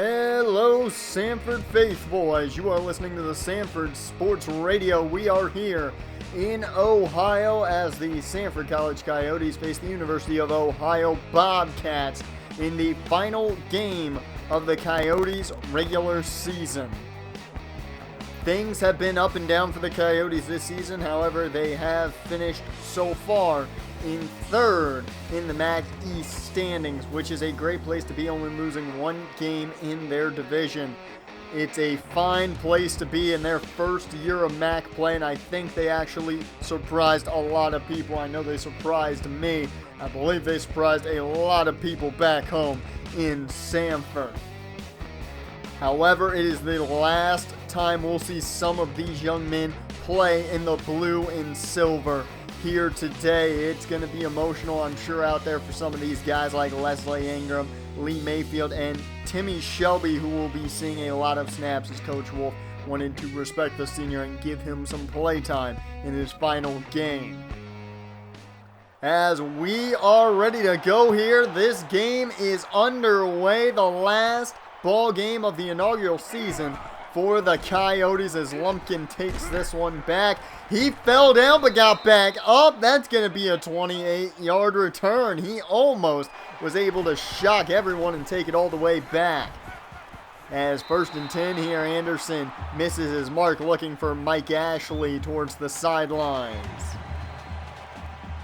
Hello, Sanford faithful. As you are listening to the Sanford Sports Radio, we are here in Ohio as the Sanford College Coyotes face the University of Ohio Bobcats in the final game of the Coyotes' regular season. Things have been up and down for the Coyotes this season. However, they have finished so far in third in the MAC East standings, which is a great place to be, only losing one game in their division. It's a fine place to be in their first year of MAC play, and I think they actually surprised a lot of people. I know they surprised me. I believe they surprised a lot of people back home in Sanford. However, it is the last time we'll see some of these young men play in the blue and silver here today. It's going to be emotional, I'm sure, out there for some of these guys like Leslie Ingram, Lee Mayfield, and Timmy Shelby, who will be seeing a lot of snaps as Coach Wolf wanted to respect the senior and give him some play time in his final game. As we are ready to go here, this game is underway, the last ball game of the inaugural season for the Coyotes as Lumpkin takes this one back. He fell down but got back up. That's going to be a 28-yard return. He almost was able to shock everyone and take it all the way back. As 1st and 10 here, Anderson misses his mark, looking for Mike Ashley towards the sidelines.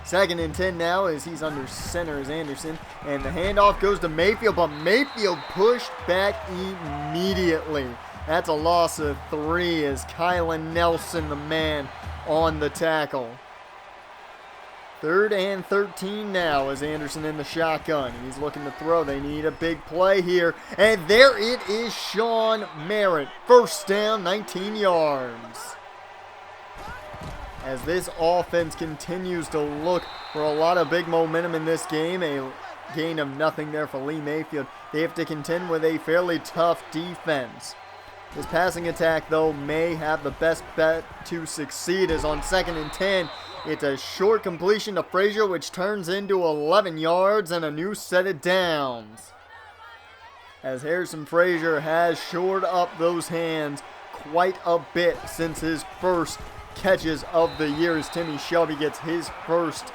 2nd and 10 now as he's under center is Anderson. And the handoff goes to Mayfield, but Mayfield pushed back immediately. That's a loss of 3 as Kylan Nelson, the man, on the tackle. 3rd and 13 now as Anderson in the shotgun. He's looking to throw. They need a big play here. And there it is, Sean Merritt. 1st down, 19 yards. As this offense continues to look for a lot of big momentum in this game, a gain of nothing there for Lee Mayfield. They have to contend with a fairly tough defense. This passing attack, though, may have the best bet to succeed, as on 2nd and 10, it's a short completion to Frazier, which turns into 11 yards and a new set of downs. As Harrison Frazier has shored up those hands quite a bit since his first catches of the year, as Timmy Shelby gets his first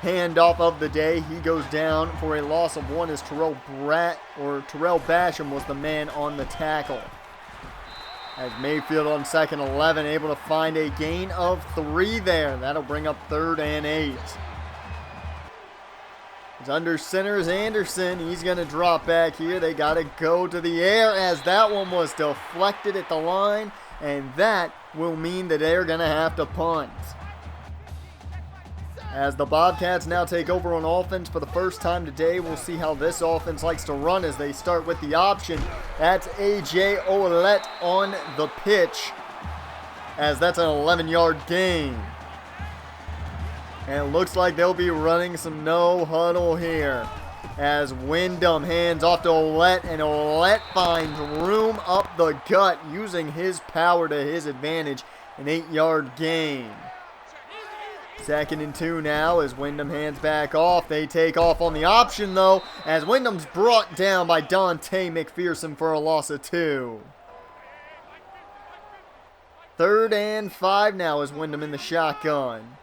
handoff of the day. He goes down for a loss of 1 as Terrell Basham was the man on the tackle. As Mayfield on 2nd 11, able to find a gain of 3 there. That'll bring up 3rd and 8. It's under center is Anderson. He's going to drop back here. They got to go to the air as that one was deflected at the line. And that will mean that they're going to have to punt. As the Bobcats now take over on offense for the first time today, we'll see how this offense likes to run as they start with the option. That's A.J. Ouellette on the pitch, as that's an 11-yard gain. And it looks like they'll be running some no huddle here, as Wyndham hands off to Ouellette, and Ouellette finds room up the gut using his power to his advantage, an 8-yard gain. 2nd and 2 now as Wyndham hands back off. They take off on the option, though, as Wyndham's brought down by Dante McPherson for a loss of 2. 3rd and 5 now as Wyndham in the shotgun.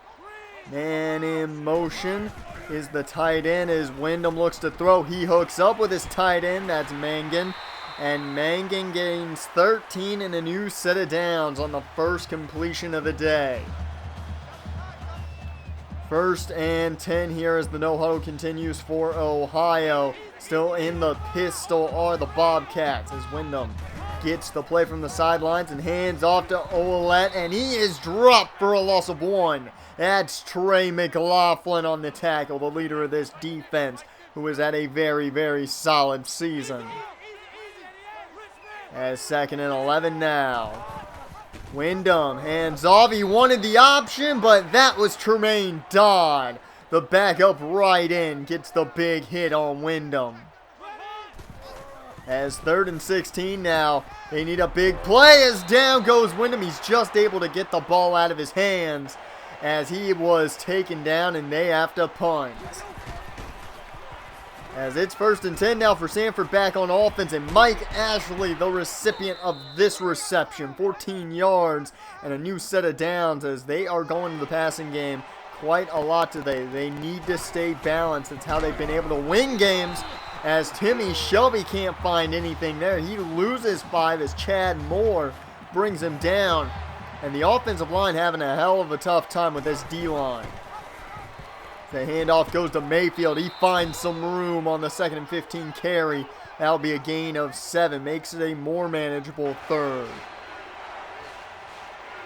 Man in motion is the tight end as Wyndham looks to throw. He hooks up with his tight end, that's Mangan. And Mangan gains 13 and a new set of downs on the first completion of the day. 1st and 10 here as the no huddle continues for Ohio. Still in the pistol are the Bobcats as Wyndham gets the play from the sidelines and hands off to Ouellette, and he is dropped for a loss of 1. That's Trey McLaughlin on the tackle, the leader of this defense, who has had a very, very solid season. As 2nd and 11 now. Wyndham hands off. He wanted the option, but that was Tremaine Dodd. The backup right end gets the big hit on Wyndham. As 3rd and 16 now, they need a big play as down goes Wyndham. He's just able to get the ball out of his hands as he was taken down, and they have to punt. As it's 1st and 10 now for Sanford back on offense, and Mike Ashley, the recipient of this reception. 14 yards and a new set of downs as they are going to the passing game quite a lot today. They need to stay balanced. It's how they've been able to win games, as Timmy Shelby can't find anything there. He loses 5 as Chad Moore brings him down. And the offensive line having a hell of a tough time with this D-line. The handoff goes to Mayfield. He finds some room on the 2nd and 15 carry. That'll be a gain of 7. Makes it a more manageable 3rd.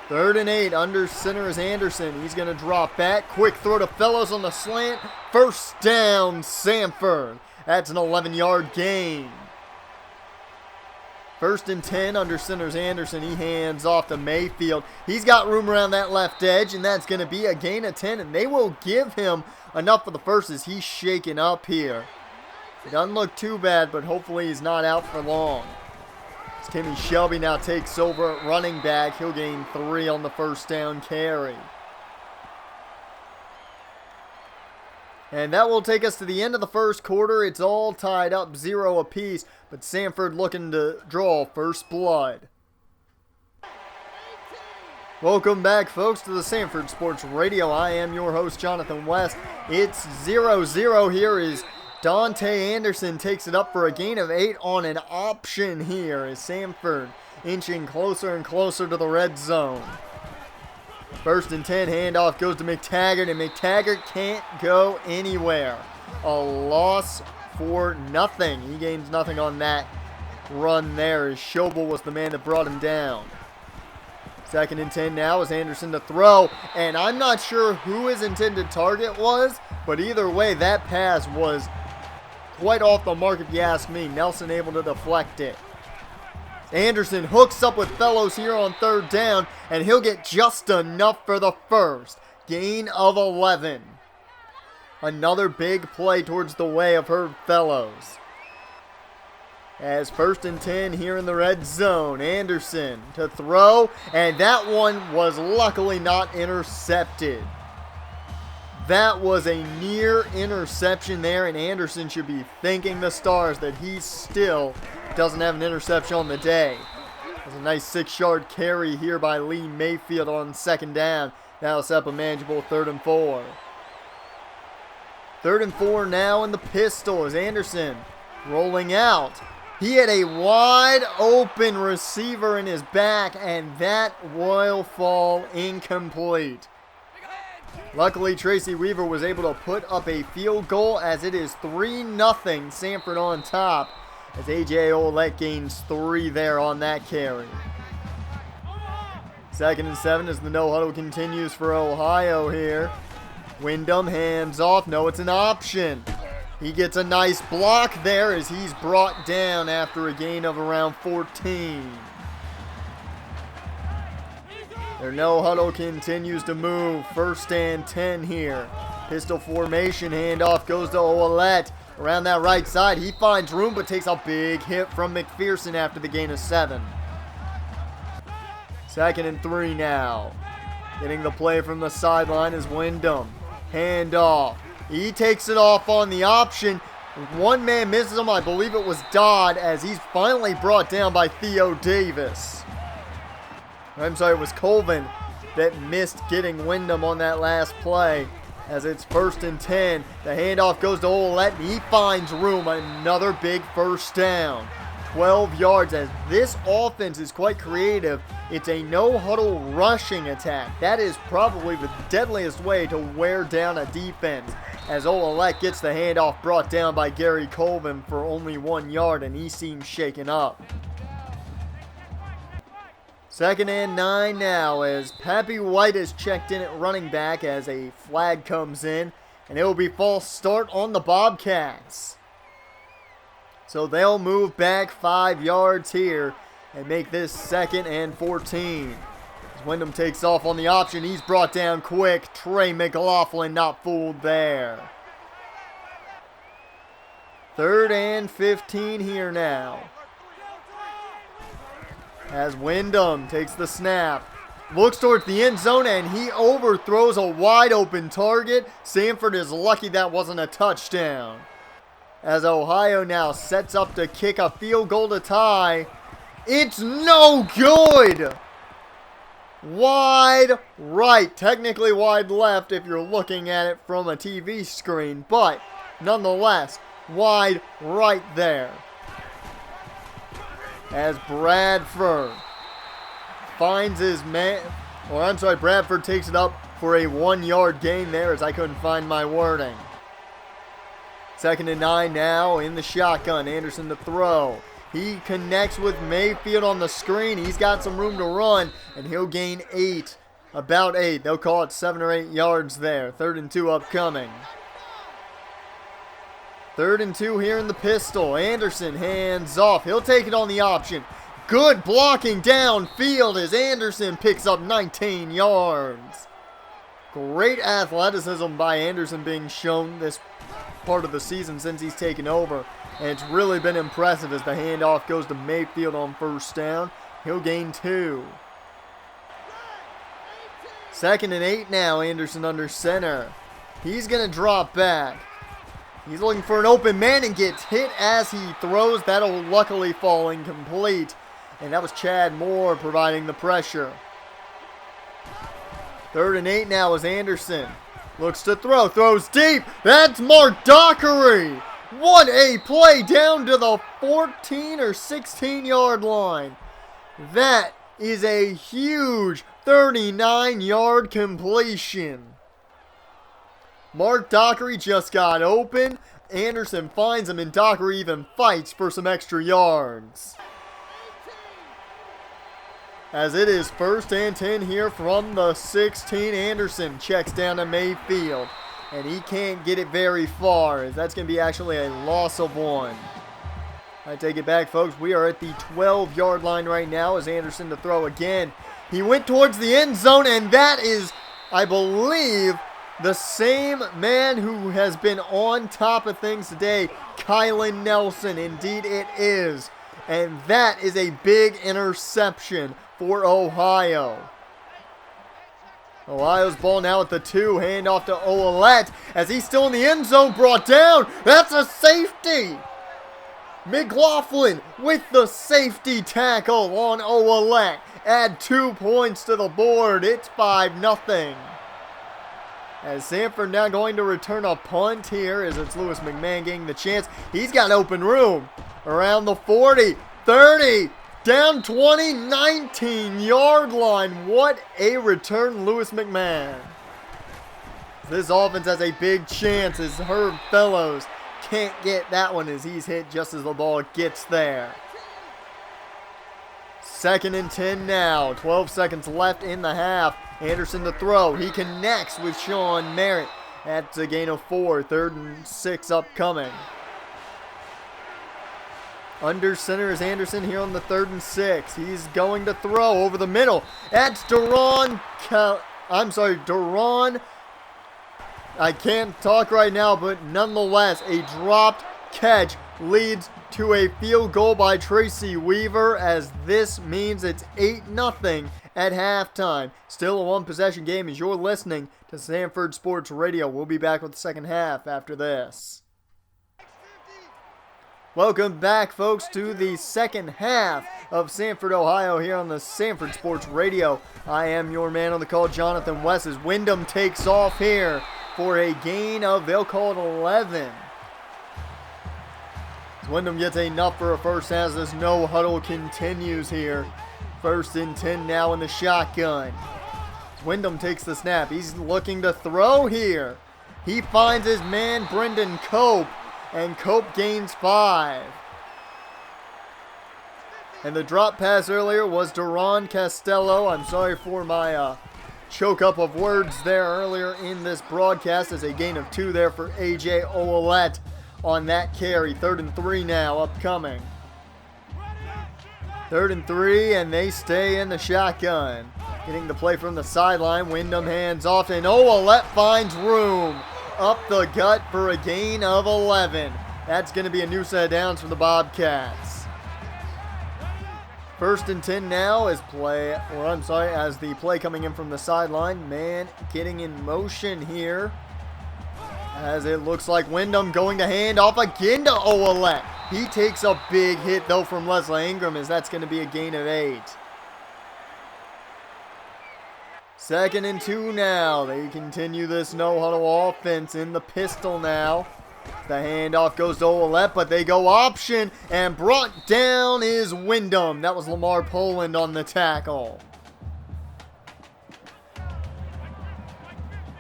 3rd and 8. Under center is Anderson. He's going to drop back. Quick throw to Fellows on the slant. 1st down, Sanford. That's an 11-yard gain. 1st and 10, under center's Anderson. He hands off to Mayfield. He's got room around that left edge, and that's going to be a gain of 10, and they will give him enough for the first as he's shaken up here. It doesn't look too bad, but hopefully he's not out for long. As Timmy Shelby now takes over at running back. He'll gain 3 on the 1st down carry. And that will take us to the end of the 1st quarter. It's all tied up 0 apiece, but Sanford looking to draw first blood. Welcome back, folks, to the Sanford Sports Radio. I am your host, Jonathan West. It's 0-0 here as Dante Anderson takes it up for a gain of 8 on an option here as Sanford inching closer and closer to the red zone. 1st and 10, handoff goes to McTaggart, and McTaggart can't go anywhere. A loss for nothing. He gains nothing on that run there as Schobel was the man that brought him down. 2nd and 10 now is Anderson to throw, and I'm not sure who his intended target was, but either way, that pass was quite off the mark if you ask me. Nelson able to deflect it. Anderson hooks up with Fellows here on 3rd down, and he'll get just enough for the first. Gain of 11. Another big play towards the way of Herb Fellows. As 1st and 10 here in the red zone. Anderson to throw, and that one was luckily not intercepted. That was a near interception there, and Anderson should be thanking the stars that he still doesn't have an interception on the day. There's a nice 6-yard carry here by Lee Mayfield on 2nd down. Now set up a manageable 3rd and 4. 3rd and 4 now in the pistol as Anderson rolling out. He had a wide open receiver in his back, and that will fall incomplete. Luckily, Tracy Weaver was able to put up a field goal as it is 3-0 Sanford on top. As A.J. Olette gains 3 there on that carry. 2nd and 7 as the no huddle continues for Ohio here. Wyndham hands off. No, it's an option. He gets a nice block there as he's brought down after a gain of around 14. Their no huddle continues to move. 1st and 10 here. Pistol formation. Handoff goes to Olette. Around that right side, he finds room but takes a big hit from McPherson after the gain of 7. 2nd and 3 now. Getting the play from the sideline is Wyndham. Handoff. He takes it off on the option. One man misses him. I believe it was Dodd as he's finally brought down by Theo Davis. I'm sorry, it was Colvin that missed getting Wyndham on that last play. As it's 1st and 10, the handoff goes to Olette, and he finds room. Another big 1st down. 12 yards as this offense is quite creative. It's a no-huddle rushing attack. That is probably the deadliest way to wear down a defense. As Olette gets the handoff brought down by Gary Colvin for only 1 yard, and he seems shaken up. 2nd and 9 now as Pappy White is checked in at running back as a flag comes in, and it will be false start on the Bobcats. So they'll move back 5 yards here and make this 2nd and 14. As Wyndham takes off on the option, he's brought down quick. Trey McLaughlin not fooled there. 3rd and 15 here now. As Wyndham takes the snap, looks towards the end zone, and he overthrows a wide open target. Sanford is lucky that wasn't a touchdown. as Ohio now sets up to kick a field goal to tie. It's no good! Wide right, technically wide left if you're looking at it from a TV screen, but nonetheless, wide right there. As Bradford finds his man, Bradford takes it up for a 1-yard gain there, as I couldn't find my wording. 2nd and 9 now in the shotgun. Anderson to throw. He connects with Mayfield on the screen. He's got some room to run, and he'll gain 8. About 8. They'll call it 7 or 8 yards there. 3rd and 2 upcoming. 3rd and 2 here in the pistol. Anderson hands off. He'll take it on the option. Good blocking downfield as Anderson picks up 19 yards. Great athleticism by Anderson being shown this part of the season since he's taken over. And it's really been impressive as the handoff goes to Mayfield on 1st down. He'll gain 2. 2nd and 8 now. Anderson under center. He's going to drop back. He's looking for an open man and gets hit as he throws. That'll luckily fall incomplete. And that was Chad Moore providing the pressure. 3rd and 8 now is Anderson. Looks to throw. Throws deep. That's Mark Dockery. What a play down to the 14 or 16-yard line. That is a huge 39-yard completion. Mark Dockery just got open. Anderson finds him, and Dockery even fights for some extra yards. As it is 1st and 10 here from the 16, Anderson checks down to Mayfield. And he can't get it very far, as that's going to be actually a loss of 1. I take it back, folks. We are at the 12-yard line right now as Anderson to throw again. He went towards the end zone, and that is, I believe, the same man who has been on top of things today, Kylan Nelson. Indeed it is. And that is a big interception for Ohio. Ohio's ball now at the 2. Handoff to Ouellette as he's still in the end zone. Brought down. That's a safety. McLaughlin with the safety tackle on Ouellette. Add 2 points to the board. It's 5-0. As Sanford now going to return a punt here as it's Lewis McMahon getting the chance. He's got open room around the 40, 30, down 20, 19-yard line. What a return, Lewis McMahon. This offense has a big chance as Herb Fellows can't get that one as he's hit just as the ball gets there. 2nd and 10 now. 12 seconds left in the half. Anderson to throw. He connects with Sean Merritt. That's a gain of 4. 3rd and 6 upcoming. Under center is Anderson here on the 3rd and 6. He's going to throw over the middle. That's Duran. I can't talk right now, but nonetheless, a dropped catch leads to a field goal by Tracy Weaver, as this means it's 8-0 at halftime. Still a one-possession game as you're listening to Sanford Sports Radio. We'll be back with the second half after this. Welcome back, folks, to the second half of Sanford, Ohio, here on the Sanford Sports Radio. I am your man on the call, Jonathan West, as Wyndham takes off here for a gain of, they'll call it 11. As Wyndham gets enough for a first as this no huddle continues here. 1st and 10 now in the shotgun. As Wyndham takes the snap. He's looking to throw here. He finds his man, Brendan Cope. And Cope gains 5. And the drop pass earlier was Duran Castello. I'm sorry for my choke up of words there earlier in this broadcast. As a gain of 2 there for A.J. Ouellette on that carry. 3rd and 3 now upcoming. 3rd and 3, and they stay in the shotgun. Getting the play from the sideline. Wyndham hands off, and Ouellette finds room up the gut for a gain of 11. That's going to be a new set of downs for the Bobcats. 1st and 10 now as the play coming in from the sideline. Man getting in motion here As it looks like Wyndham going to hand off again to Ouellette. He takes a big hit though from Leslie Ingram, as that's going to be a gain of 8. 2nd and 2 now. They continue this no-huddle offense in the pistol now. The handoff goes to Ouellette, but they go option, and brought down is Wyndham. That was Lamar Poland on the tackle.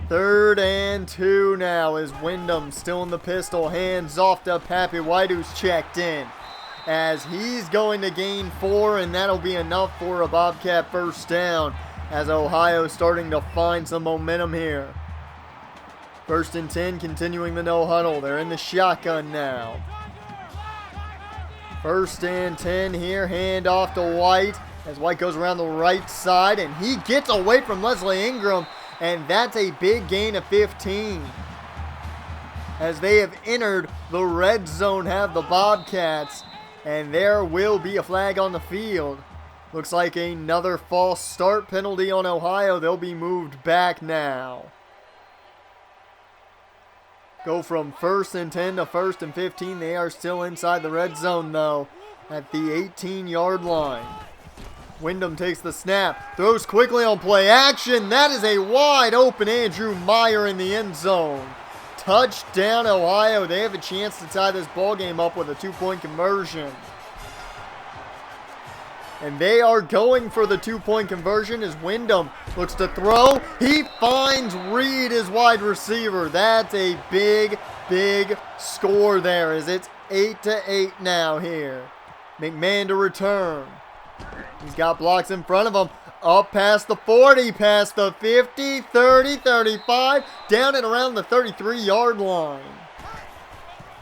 3rd and 2 now as Wyndham still in the pistol. Hands off to Pappy White, who's checked in. As he's going to gain 4, and that'll be enough for a Bobcat first down. As Ohio starting to find some momentum here. 1st and 10, continuing the no huddle. They're in the shotgun now. 1st and 10 here. Hand off to White as White goes around the right side, and he gets away from Leslie Ingram. And that's a big gain of 15. As they have entered the red zone, have the Bobcats. And there will be a flag on the field. Looks like another false start penalty on Ohio. They'll be moved back now. Go from 1st and 10 to 1st and 15. They are still inside the red zone though, at the 18-yard line. Wyndham takes the snap, throws quickly on play action. That is a wide open Andrew Meyer in the end zone. Touchdown Ohio. They have a chance to tie this ball game up with a 2-point conversion. And they are going for the 2-point conversion as Wyndham looks to throw. He finds Reed, his wide receiver. That's a big, big score there as it's 8-8 now here. McMahon to return. He's got blocks in front of him. Up past the 40, past the 50, 30, 35, down and around the 33-yard line.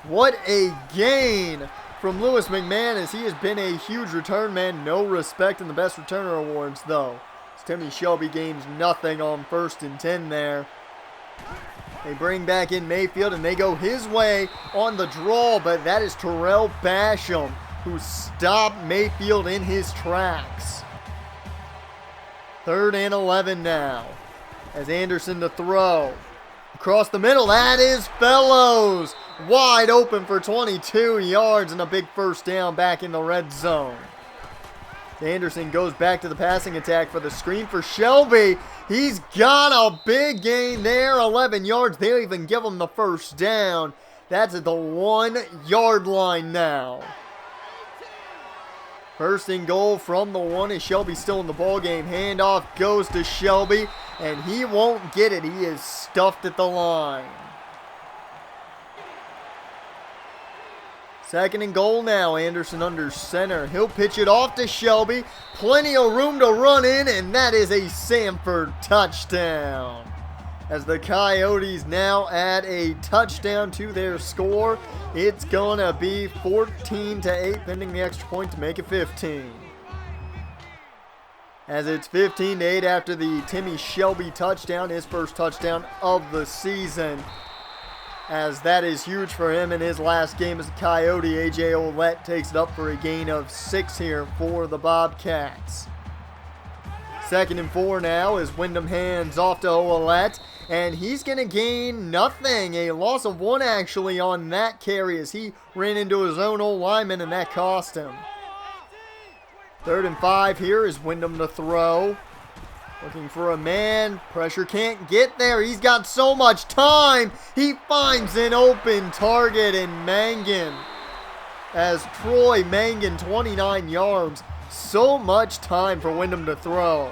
What a gain from Lewis McMahon, as he has been a huge return man. No respect in the best returner awards, though. As Timmy Shelby gains nothing on 1st and 10 there. They bring back in Mayfield, and they go his way on the draw, but that is Terrell Basham who stopped Mayfield in his tracks. 3rd and 11 now, as Anderson to throw. Across the middle, that is Fellows. Wide open for 22 yards and a big first down back in the red zone. Anderson goes back to the passing attack for the screen for Shelby. He's got a big gain there, 11 yards. They'll even give him the first down. That's at the 1-yard line now. 1st and goal from the 1 as Shelby still in the ball game. Handoff goes to Shelby, and he won't get it. He is stuffed at the line. 2nd and goal now. Anderson under center. He'll pitch it off to Shelby. Plenty of room to run in, and that is a Sanford touchdown. As the Coyotes now add a touchdown to their score, it's going to be 14-8, pending the extra point to make it 15. As it's 15-8 after the Timmy Shelby touchdown, his first touchdown of the season. As that is huge for him in his last game as a Coyote. A.J. Ouellette takes it up for a gain of 6 here for the Bobcats. 2nd and 4 now as Wyndham hands off to Ouellette. And he's going to gain nothing. A loss of 1 actually on that carry as he ran into his own old lineman, and that cost him. 3rd and 5 here is Wyndham to throw. Looking for a man. Pressure can't get there. He's got so much time. He finds an open target in Mangan. As Troy Mangan, 29 yards. So much time for Wyndham to throw.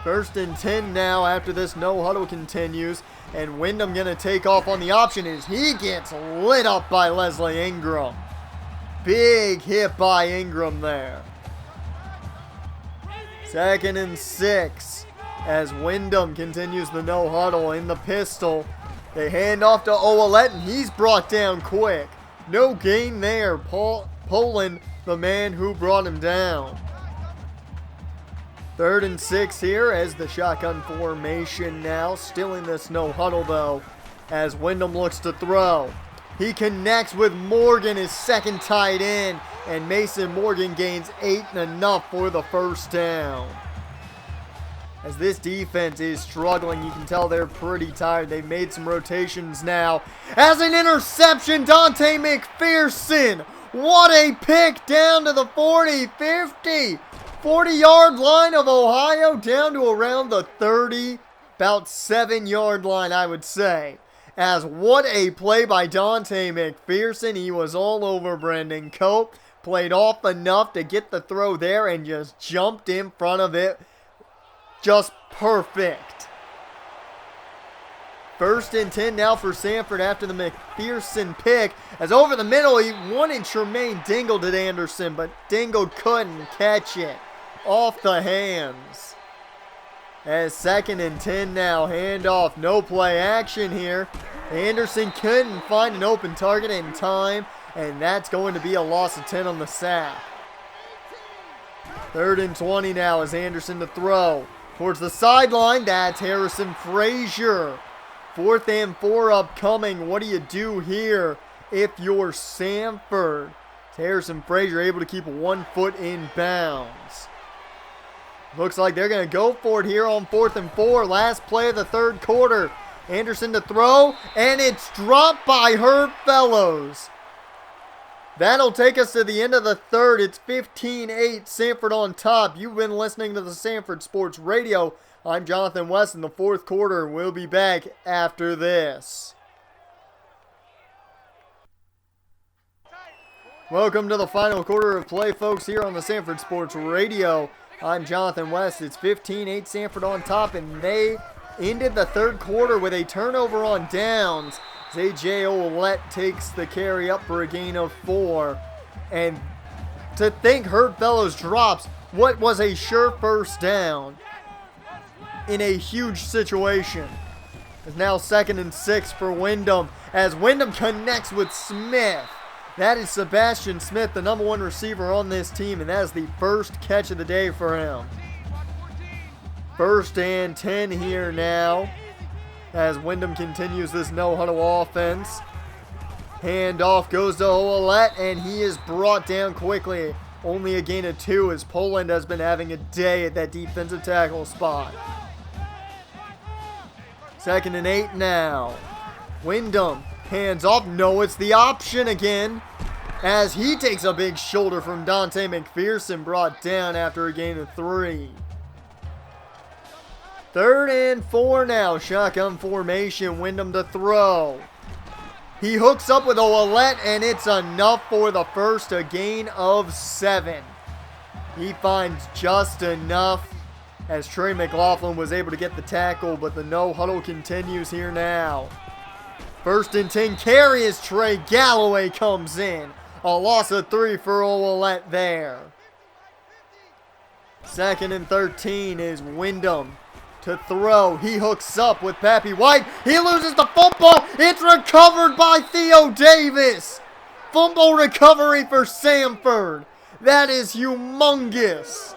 1st and 10 now after this no huddle continues. And Wyndham going to take off on the option as he gets lit up by Leslie Ingram. Big hit by Ingram there. 2nd and 6 as Wyndham continues the no huddle in the pistol. They hand off to Ouellette, and he's brought down quick. No gain there. Poland, the man who brought him down. 3rd and 6 here as the shotgun formation now. Still in this no huddle though, as Wyndham looks to throw. He connects with Morgan, his second tight end, and Mason Morgan gains 8 and enough for the first down. as this defense is struggling. You can tell they're pretty tired. They've made some rotations now. As an interception, Dante McPherson. What a pick down to the 40, 50, 40-yard line of Ohio, down to around the 30, about 7-yard line, I would say. As what a play by Dante McPherson. He was all over Brendan Cope. Played off enough to get the throw there and just jumped in front of it. Just perfect. 1st and 10 now for Sanford after the McPherson pick. As over the middle, he wanted Tremaine Dingle to Anderson, but Dingle couldn't catch it. Off the hands. As 2nd and 10 now, handoff, no play action here. Anderson couldn't find an open target in time, and that's going to be a loss of 10 on the sack. 3rd and 20 now as Anderson to throw. Towards the sideline, that's Harrison Frazier. 4th and 4 upcoming. What do you do here if you're Sanford? Harrison Frazier able to keep 1 foot in bounds. Looks like they're going to go for it here on 4th and 4. Last play of the 3rd quarter. Anderson to throw, and it's dropped by Herb Fellows. That'll take us to the end of the 3rd. It's 15-8, Sanford on top. You've been listening to the Sanford Sports Radio. I'm Jonathan West in the 4th quarter. We'll be back after this. Welcome to the final quarter of play, folks, here on the Sanford Sports Radio. I'm Jonathan West. It's 15-8, Sanford on top, and they ended the 3rd quarter with a turnover on downs. A.J. Ouellette takes the carry up for a gain of 4. And to think Herb Fellows drops what was a sure first down in a huge situation. It's now 2nd and 6 for Wyndham as Wyndham connects with Smith. That is Sebastian Smith, the number 1 receiver on this team, and that is the first catch of the day for him. 1st and 10 here now as Wyndham continues this no-huddle offense. Handoff goes to Ouellette, and he is brought down quickly. Only a gain of 2 as Poland has been having a day at that defensive tackle spot. 2nd and 8 now. Wyndham hands off. No, it's the option again as he takes a big shoulder from Dante McPherson, brought down after a gain of 3. 3rd and 4 now. Shotgun formation. Wyndham to throw. He hooks up with Ouellette, and it's enough for the first, a gain of 7. He finds just enough as Trey McLaughlin was able to get the tackle, but the no-huddle continues here now. 1st and 10 carry as Trey Galloway comes in. A loss of 3 for Ouellette there. 2nd and 13 is Wyndham to throw. He hooks up with Pappy White. He loses the football. It's recovered by Theo Davis. Fumble recovery for Sanford. That is humongous.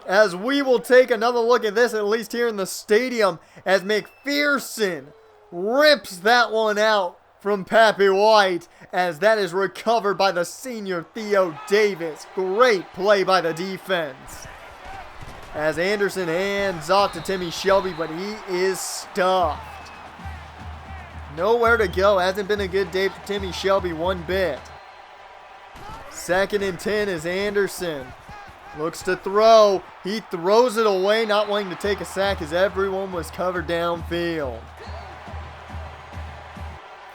As we will take another look at this, at least here in the stadium, as McPherson rips that one out from Pappy White, as that is recovered by the senior Theo Davis. Great play by the defense. As Anderson hands off to Timmy Shelby, but he is stuffed. Nowhere to go. Hasn't been a good day for Timmy Shelby one bit. 2nd and 10 is Anderson. Looks to throw. He throws it away, not wanting to take a sack as everyone was covered downfield.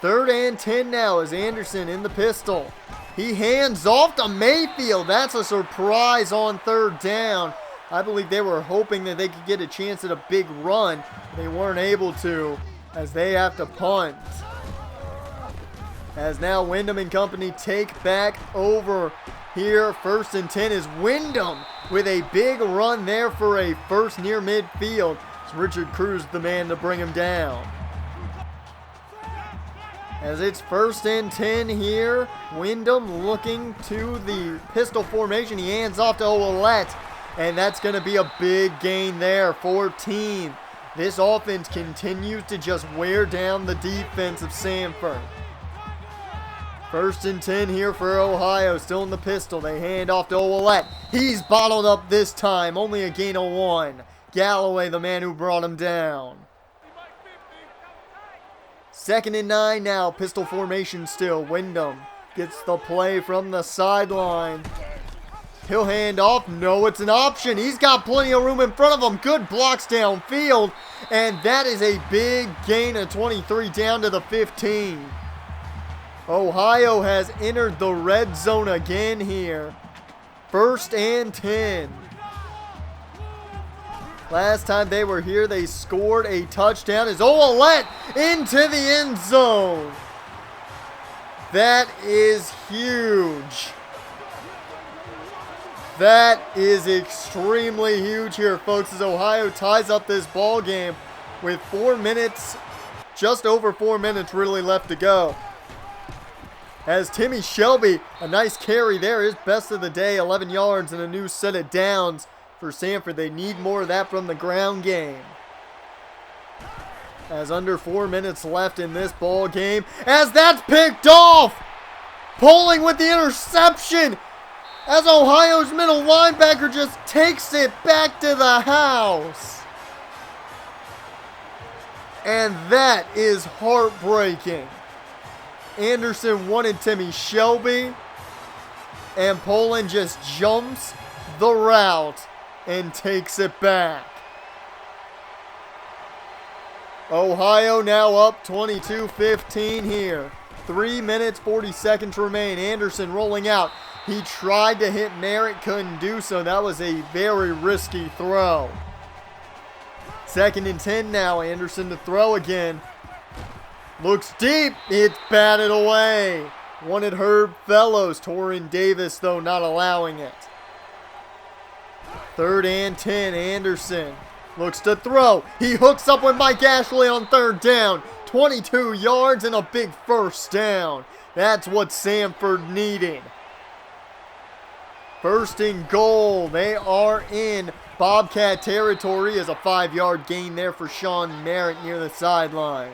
3rd and 10 now is Anderson in the pistol. He hands off to Mayfield. That's a surprise on 3rd down. I believe they were hoping that they could get a chance at a big run. They weren't able to, as they have to punt. As now Wyndham and company take back over here. 1st and 10 is Wyndham with a big run there for a first near midfield. It's Richard Cruz the man to bring him down. As it's 1st and 10 here, Wyndham looking to the pistol formation. He hands off to Ouellette, and that's going to be a big gain there, 14. This offense continues to just wear down the defense of Sanford. First and 10 here for Ohio. Still in the pistol. They hand off to Ouellette. He's bottled up this time. Only a gain of 1. Galloway, the man who brought him down. 2nd and 9 now. Pistol formation still. Wyndham gets the play from the sideline. He'll hand off. No, it's an option. He's got plenty of room in front of him. Good blocks downfield. And that is a big gain of 23 down to the 15. Ohio has entered the red zone again here. 1st and 10. Last time they were here, they scored a touchdown as Ouellette into the end zone. That is huge. That is extremely huge here, folks, as Ohio ties up this ball game with 4 minutes, just over 4 minutes really left to go. As Timmy Shelby, a nice carry there, his best of the day, 11 yards and a new set of downs for Sanford. They need more of that from the ground game. As under 4 minutes left in this ball game, as that's picked off! Poling with the interception! As Ohio's middle linebacker just takes it back to the house. And that is heartbreaking. Anderson wanted Timmy Shelby, and Poland just jumps the route and takes it back. Ohio now up 22-15 here. 3 minutes, 40 seconds remain. Anderson rolling out. He tried to hit Merritt, couldn't do so. That was a very risky throw. 2nd and 10 now. Anderson to throw again. Looks deep. It's batted away. Wanted Herb Fellows. Torrin Davis, though, not allowing it. 3rd and 10. Anderson looks to throw. He hooks up with Mike Ashley on 3rd down. 22 yards and a big 1st down. That's what Sanford needed. 1st and goal. They are in Bobcat territory as a 5-yard gain there for Sean Merritt near the sideline.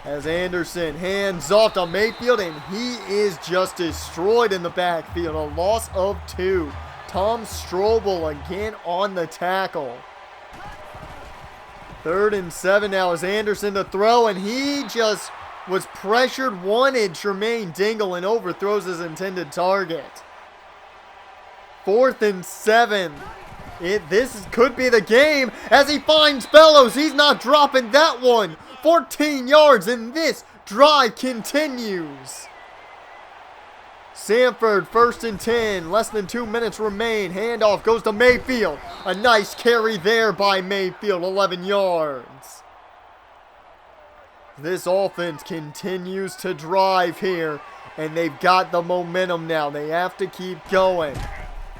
As Anderson hands off to Mayfield, and he is just destroyed in the backfield. A loss of 2. Tom Strobel again on the tackle. 3rd and 7 now as Anderson to throw, and he just was pressured, wanted Tremaine Dingle, and overthrows his intended target. 4th and 7. This could be the game as he finds Fellows. He's not dropping that one. 14 yards, and this drive continues. Sanford, 1st and 10. Less than 2 minutes remain. Handoff goes to Mayfield. A nice carry there by Mayfield, 11 yards. This offense continues to drive here, and they've got the momentum now. They have to keep going.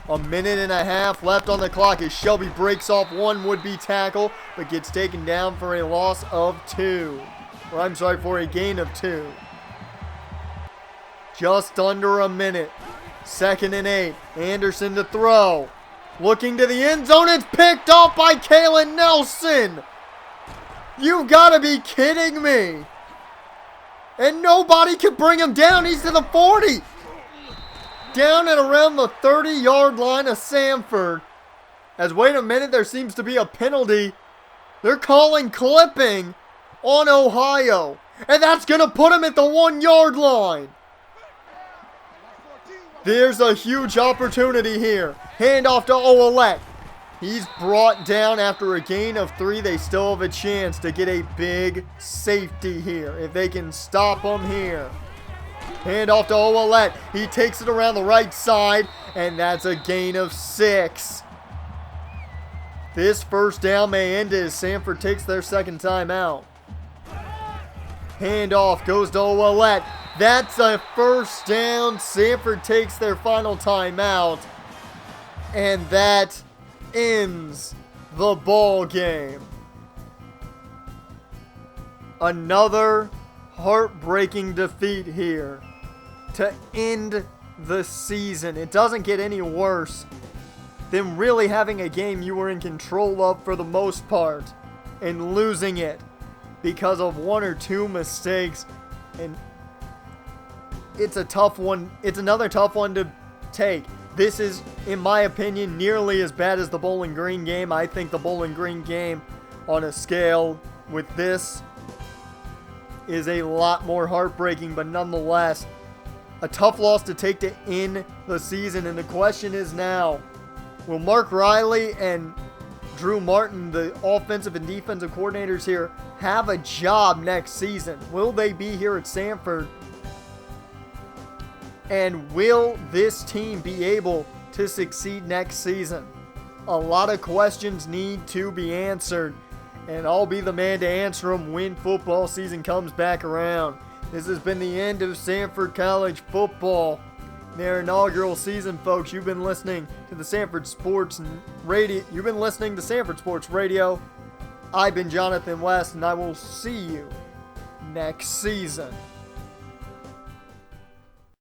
1.5 minutes left on the clock as Shelby breaks off one would-be tackle, but gets taken down for a loss of 2. Or I'm sorry, for a gain of 2. Just under a minute. 2nd and 8. Anderson to throw. Looking to the end zone. It's picked off by Kalen Nelson. You've got to be kidding me. And nobody can bring him down. He's to the 40. Down at around the 30-yard line of Sanford. As wait a minute, there seems to be a penalty. They're calling clipping on Ohio. And that's going to put him at the 1-yard line. There's a huge opportunity here. Handoff to Ouellette. He's brought down after a gain of 3. They still have a chance to get a big safety here if they can stop him here. Handoff to Ouellette. He takes it around the right side, and that's a gain of 6. This 1st down may end as Sanford takes their 2nd timeout. Handoff goes to Ouellette. That's a 1st down. Sanford takes their final timeout, and that ends the ball game. Another heartbreaking defeat here to end the season. It doesn't get any worse than really having a game you were in control of for the most part and losing it because of 1 or 2 mistakes. And it's a tough one. It's another tough one to take. This is, in my opinion, nearly as bad as the Bowling Green game. I think the Bowling Green game on a scale with this is a lot more heartbreaking, but nonetheless, a tough loss to take to end the season. And the question is now, will Mark Riley and Drew Martin, the offensive and defensive coordinators here, have a job next season? Will they be here at Sanford? And will this team be able to succeed next season? A lot of questions need to be answered, and I'll be the man to answer them when football season comes back around. This has been the end of Sanford College football, their inaugural season, folks. You've been listening to the Sanford Sports Radio. You've been listening to Sanford Sports Radio. I've been Jonathan West, and I will see you next season.